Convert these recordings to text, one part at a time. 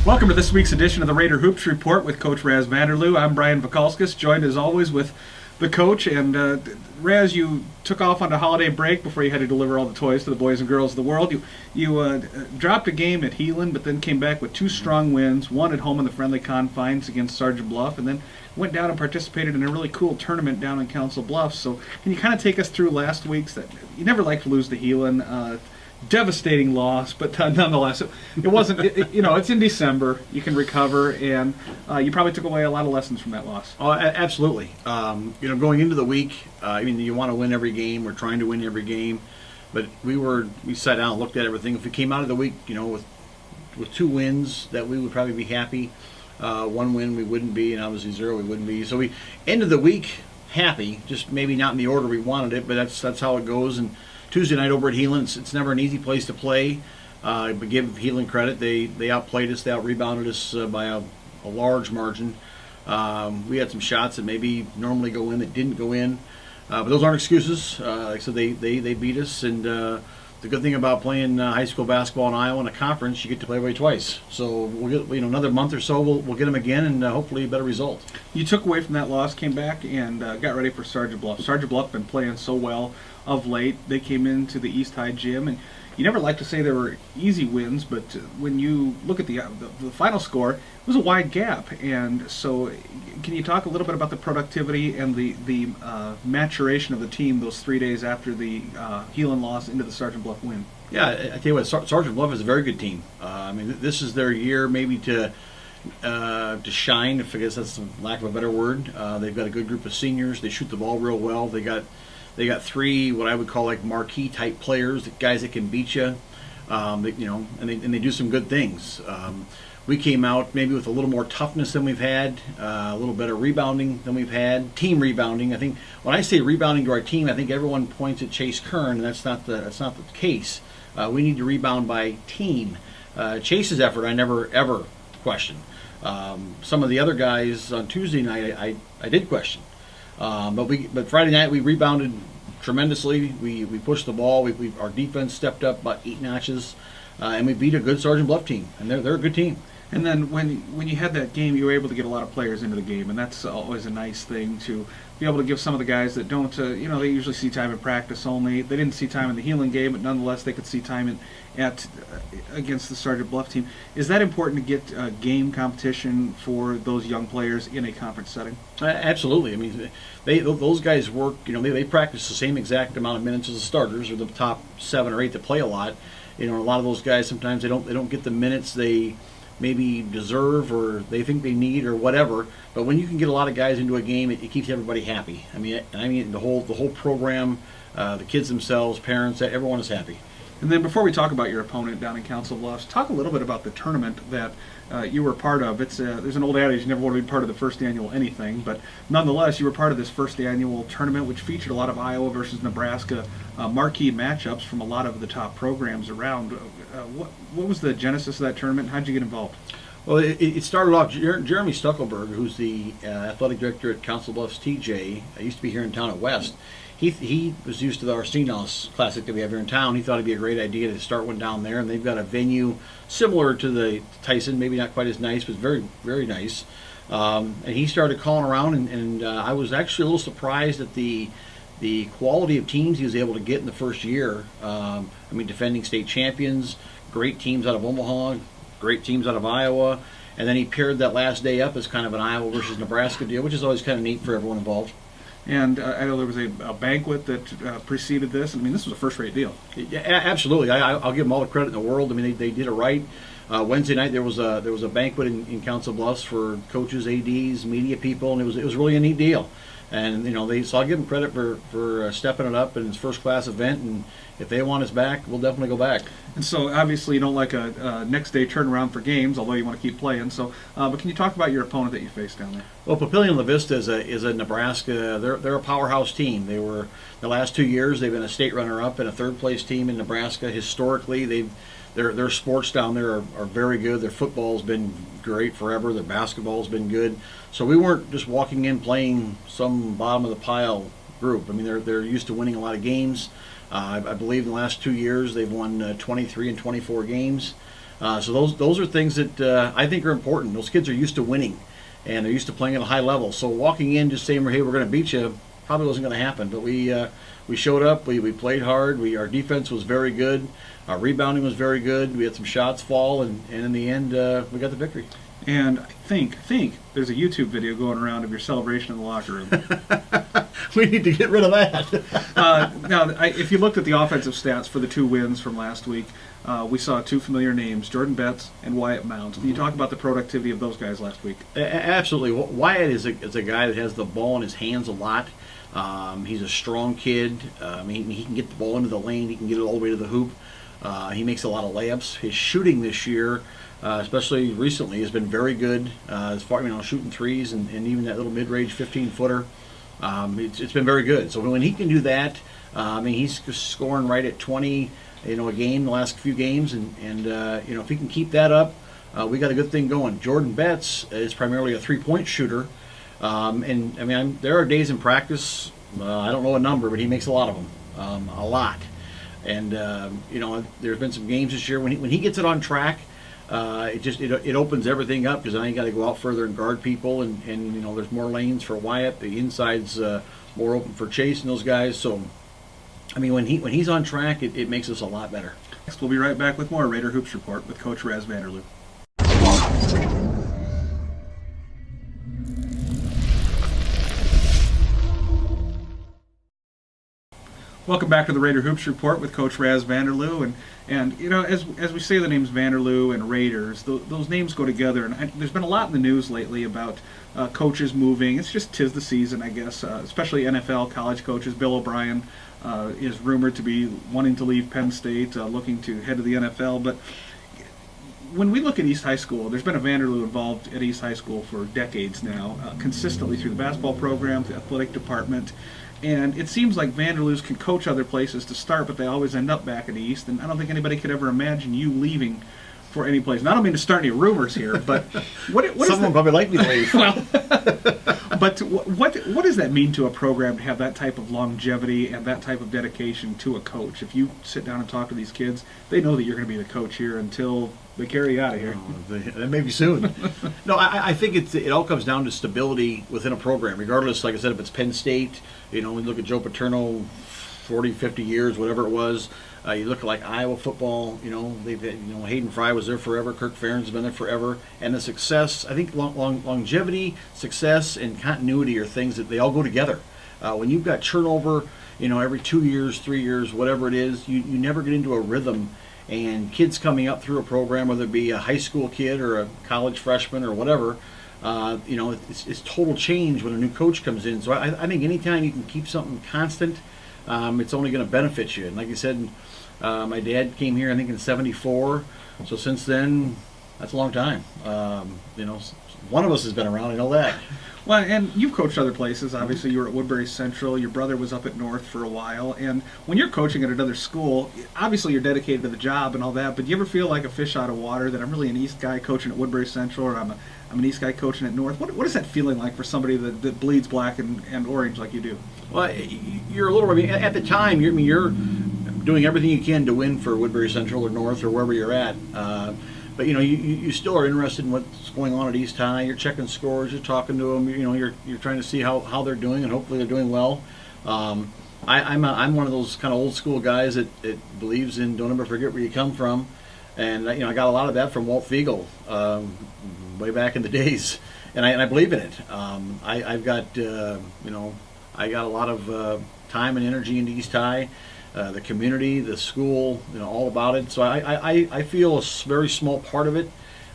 Welcome to this week's edition of the Raider Hoops Report with Coach Raz Vanderloo. I'm Brian Vakalskis, joined as always with the coach. And Raz, you took off on a holiday break before you had to deliver all the toys to the boys and girls of the world. You dropped a game at Heelan, but then came back with two strong wins, one at home in the friendly confines against Sergeant Bluff, and then went down and participated in a really cool tournament down in Council Bluffs. So can you kind of take us through last week's? You never like to lose to Heelan. Devastating loss, but nonetheless, it wasn't. It's in December. You can recover, and you probably took away a lot of lessons from that loss. Oh, absolutely. Going into the week, you want to win every game. We're trying to win every game, but we sat down and looked at everything. If we came out of the week, with two wins, that we would probably be happy. One win we wouldn't be, and obviously zero we wouldn't be. So we ended the week happy, just maybe not in the order we wanted it, but that's how it goes. And Tuesday night over at Heelan, it's never an easy place to play, but give Heelan credit. They outplayed us, they out-rebounded us by a large margin. We had some shots that maybe normally go in that didn't go in, but those aren't excuses. Like I said, they beat us, and the good thing about playing high school basketball in Iowa in a conference, you get to play away twice. So we'll get another month or so, we'll get them again, and hopefully a better result. You took away from that loss, came back, and got ready for Sergeant Bluff. Sergeant Bluff been playing so well of late. They came into the East High gym, and you never like to say there were easy wins, but when you look at the final score, it was a wide gap. And so can you talk a little bit about the productivity and the maturation of the team those 3 days after the Heelan loss into the Sergeant Bluff win? Yeah, I tell you what, Sergeant Bluff is a very good team. This is their year maybe to shine, if I guess that's the lack of a better word. They've got a good group of seniors. They shoot the ball real well. They got three what I would call like marquee type players, the guys that can beat you, and they do some good things. We came out maybe with a little more toughness than we've had, a little better rebounding than we've had, team rebounding. I think when I say rebounding to our team, I think everyone points at Chase Kern, and that's not the case. We need to rebound by team. Chase's effort I never ever questioned. Some of the other guys on Tuesday night I did question. But Friday night we rebounded tremendously. We pushed the ball. Our defense stepped up about 8 notches, and we beat a good Sergeant Bluff team, and they're a good team. And then when you had that game, you were able to get a lot of players into the game, and that's always a nice thing to be able to give some of the guys that don't, they usually see time in practice only. They didn't see time in the Heelan game, but nonetheless they could see time against the Sergeant Bluff team. Is that important to get game competition for those young players in a conference setting? Absolutely. Those guys work. They practice the same exact amount of minutes as the starters, or the top 7 or 8 that play a lot. A lot of those guys sometimes they don't get the minutes they maybe deserve or they think they need or whatever. But when you can get a lot of guys into a game, it keeps everybody happy. The whole program, the kids themselves, parents, everyone is happy. And then before we talk about your opponent down in Council Bluffs, talk a little bit about the tournament that you were part of. There's an old adage, you never want to be part of the first annual anything, but nonetheless, you were part of this first annual tournament, which featured a lot of Iowa versus Nebraska marquee matchups from a lot of the top programs around. What was the genesis of that tournament? How did you get involved? Well, it started off, Jeremy Stuckelberg, who's the athletic director at Council Bluffs TJ, used to be here in town at West. He was used to our Steenhouse Classic that we have here in town. He thought it'd be a great idea to start one down there, and they've got a venue similar to the Tyson, maybe not quite as nice, but very, very nice. And he started calling around, and I was actually a little surprised at the quality of teams he was able to get in the first year. Defending state champions, great teams out of Omaha, great teams out of Iowa, and then he paired that last day up as kind of an Iowa versus Nebraska deal, which is always kind of neat for everyone involved. And I know there was a banquet that preceded this. This was a first-rate deal. Yeah, absolutely. I'll give them all the credit in the world. They did it right. Wednesday night there was a banquet in Council Bluffs for coaches, ADs, media people, and it was really a neat deal. And so I'll give them credit for stepping it up in its first-class event. And if they want us back, we'll definitely go back. And so obviously you don't like a next-day turnaround for games, although you want to keep playing. So, but can you talk about your opponent that you faced down there? Well, Papillion La Vista is a Nebraska. They're a powerhouse team. They were the last 2 years. They've been a state runner-up and a third-place team in Nebraska. Historically, their sports down there are very good. Their football's been great forever. Their basketball's been good. So we weren't just walking in playing some bottom of the pile group. They're used to winning a lot of games. I believe in the last 2 years they've won 23 and 24 games. So those are things that I think are important. Those kids are used to winning, and they're used to playing at a high level. So walking in just saying, "Hey, we're going to beat you," probably wasn't going to happen. But we showed up. We played hard. Our defense was very good. Our rebounding was very good. We had some shots fall, and in the end, we got the victory. And I think there's a YouTube video going around of your celebration in the locker room. We need to get rid of that. Now, if you looked at the offensive stats for the 2 wins from last week, we saw 2 familiar names, Jordan Betts and Wyatt Mounds. Can you talk about the productivity of those guys last week? Absolutely. Wyatt is a guy that has the ball in his hands a lot. He's a strong kid. He can get the ball into the lane. He can get it all the way to the hoop. He makes a lot of layups. His shooting this year, especially recently, has been very good as far shooting threes and even that little mid-range 15-footer. It's been very good. So when he can do that, he's scoring right at 20, a game the last few games, and if he can keep that up, we got a good thing going. Jordan Betts is primarily a three-point shooter, there are days in practice. I don't know a number, but he makes a lot of them, a lot. And there's been some games this year when he gets it on track. It opens everything up because now you got to go out further and guard people, and there's more lanes for Wyatt. The inside's more open for Chase and those guys. So, when he's on track, it makes us a lot better. Next, we'll be right back with more Raider Hoops Report with Coach Raz Vanderloo. Welcome back to the Raider Hoops Report with Coach Raz Vanderloo, and as we say the names Vanderloo and Raiders, those names go together. And there's been a lot in the news lately about coaches moving. It's just 'tis the season, I guess. Especially NFL college coaches. Bill O'Brien is rumored to be wanting to leave Penn State, looking to head to the NFL. But when we look at East High School, there's been a Vanderloo involved at East High School for decades now, consistently through the basketball program, the athletic department. And it seems like Vanderloos can coach other places to start, but they always end up back at East. And I don't think anybody could ever imagine you leaving for any place. And I don't mean to start any rumors here, but what someone probably like me to leave. Well, but what does that mean to a program to have that type of longevity and that type of dedication to a coach? If you sit down and talk to these kids, they know that you're going to be the coach here until they carry you out of here. That may be soon. No, I think it all comes down to stability within a program, regardless, like I said, if it's Penn State, we look at Joe Paterno, 40, 50 years, whatever it was. You look at like Iowa football, they've had, Hayden Fry was there forever, Kirk Ferentz has been there forever, and the success, I think longevity, success, and continuity are things that they all go together. When you've got turnover, every 2 years, 3 years, whatever it is, you never get into a rhythm. And kids coming up through a program, whether it be a high school kid or a college freshman or whatever, it's total change when a new coach comes in. So I think anytime you can keep something constant, it's only going to benefit you. And like you said, my dad came here, I think, in '74. So since then, that's a long time. One of us has been around, I know that. Well, and you've coached other places. Obviously, you were at Woodbury Central. Your brother was up at North for a while. And when you're coaching at another school, obviously you're dedicated to the job and all that, but do you ever feel like a fish out of water, that I'm really an East guy coaching at Woodbury Central, or I'm an East guy coaching at North? What is that feeling like for somebody that bleeds black and orange like you do? Well, you're a little, at the time, you're doing everything you can to win for Woodbury Central or North or wherever you're at. But you still are interested in what's going on at East High. You're checking scores. You're talking to them. You're trying to see how they're doing, and hopefully they're doing well. I'm one of those kind of old school guys that believes in don't ever forget where you come from, and I got a lot of that from Walt Fiegel way back in the days, and I believe in it. I've got I got a lot of time and energy into East High. The community, the school, all about it. So I feel a very small part of it.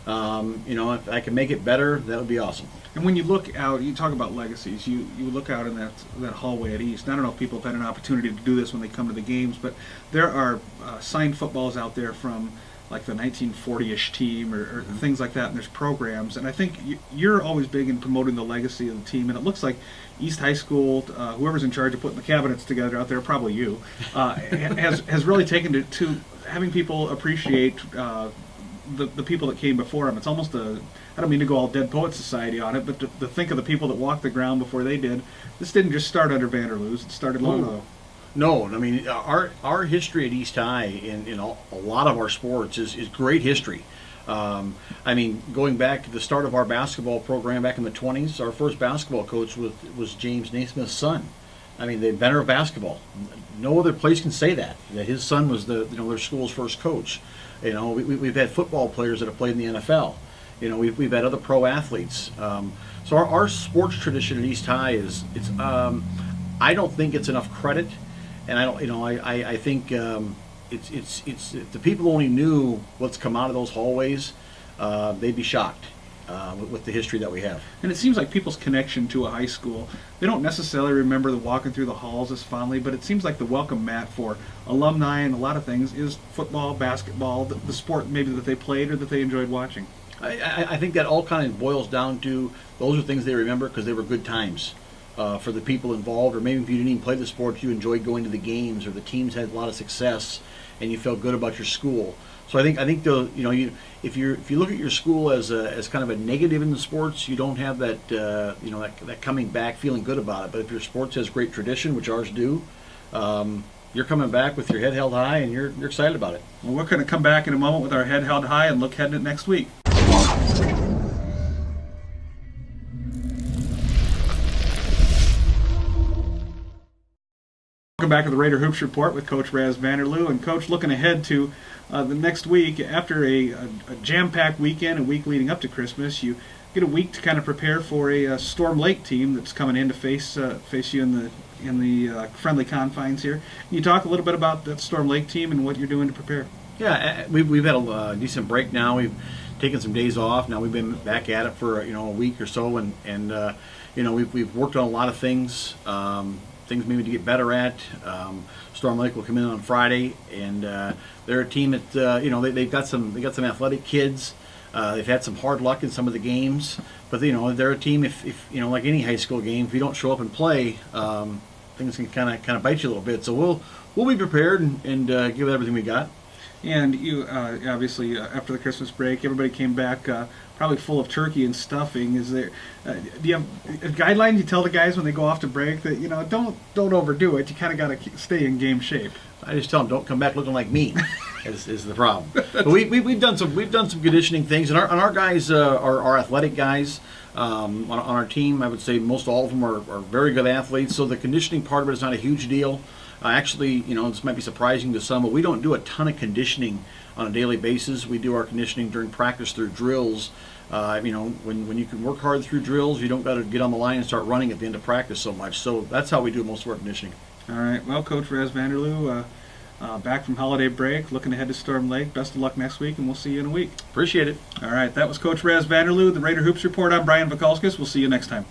If I can make it better, that would be awesome. And when you look out, you talk about legacies. You look out in that hallway at East. And I don't know if people have had an opportunity to do this when they come to the games, but there are signed footballs out there from like the 1940-ish team or things like that, and there's programs. And I think you're always big in promoting the legacy of the team, and it looks like East High School, whoever's in charge of putting the cabinets together out there, probably you, has really taken to having people appreciate the people that came before them. It's almost I don't mean to go all Dead Poet Society on it, but to think of the people that walked the ground before they did. This didn't just start under Vanderloos, it started long ago. No, I mean our history at East High in a lot of our sports is great history. I mean, going back to the start of our basketball program back in the 20s, our first basketball coach was James Naismith's son. I mean, the inventor of basketball. No other place can say that his son was their school's first coach. We've had football players that have played in the NFL. We've had other pro athletes. So our sports tradition at East High I don't think it's enough credit, and I think it's if the people only knew what's come out of those hallways, they'd be shocked with the history that we have. And it seems like people's connection to a high school, they don't necessarily remember the walking through the halls as fondly, but it seems like the welcome mat for alumni and a lot of things is football, basketball, the sport maybe that they played or that they enjoyed watching. I think that all kind of boils down to those are things they remember because they were good times for the people involved, or maybe if you didn't even play the sport, you enjoyed going to the games, or the teams had a lot of success, and you felt good about your school. So I think if you look at your school as kind of a negative in the sports, you don't have that that coming back feeling good about it. But if your sports has great tradition, which ours do, you're coming back with your head held high and you're excited about it. Well, we're going to come back in a moment with our head held high and look ahead at next week. Welcome back to the Raider Hoops Report with Coach Raz Vanderloo. And Coach, looking ahead to the next week, after a jam-packed weekend, a week leading up to Christmas, you get a week to kind of prepare for a Storm Lake team that's coming in to face you in the friendly confines here. Can you talk a little bit about that Storm Lake team and what you're doing to prepare? Yeah, we've had a decent break now. We've taken some days off. Now we've been back at it for a week or so, and we've worked on a lot of things. Things maybe to get better at. Storm Lake will come in on Friday, and they're a team that they've got some athletic kids. They've had some hard luck in some of the games, but they're a team. If like any high school game, if you don't show up and play, things can kind of bite you a little bit. So we'll be prepared and give it everything we got. And you obviously after the Christmas break, everybody came back probably full of turkey and stuffing. Is there? Do you have a guideline you tell the guys when they go off to break that don't overdo it? You kind of got to stay in game shape. I just tell them don't come back looking like me. is the problem. But we've done some conditioning things, and our guys are athletic guys. On our team, I would say most all of them are very good athletes. So the conditioning part of it is not a huge deal. Actually, this might be surprising to some, but we don't do a ton of conditioning on a daily basis. We do our conditioning during practice through drills. When you can work hard through drills, you don't got to get on the line and start running at the end of practice so much. So that's how we do most of our conditioning. All right. Well, Coach Raz Vanderloo, back from holiday break, looking ahead to Storm Lake. Best of luck next week, and we'll see you in a week. Appreciate it. All right. That was Coach Raz Vanderloo, the Raider Hoops Report. I'm Brian Vakalskis. We'll see you next time.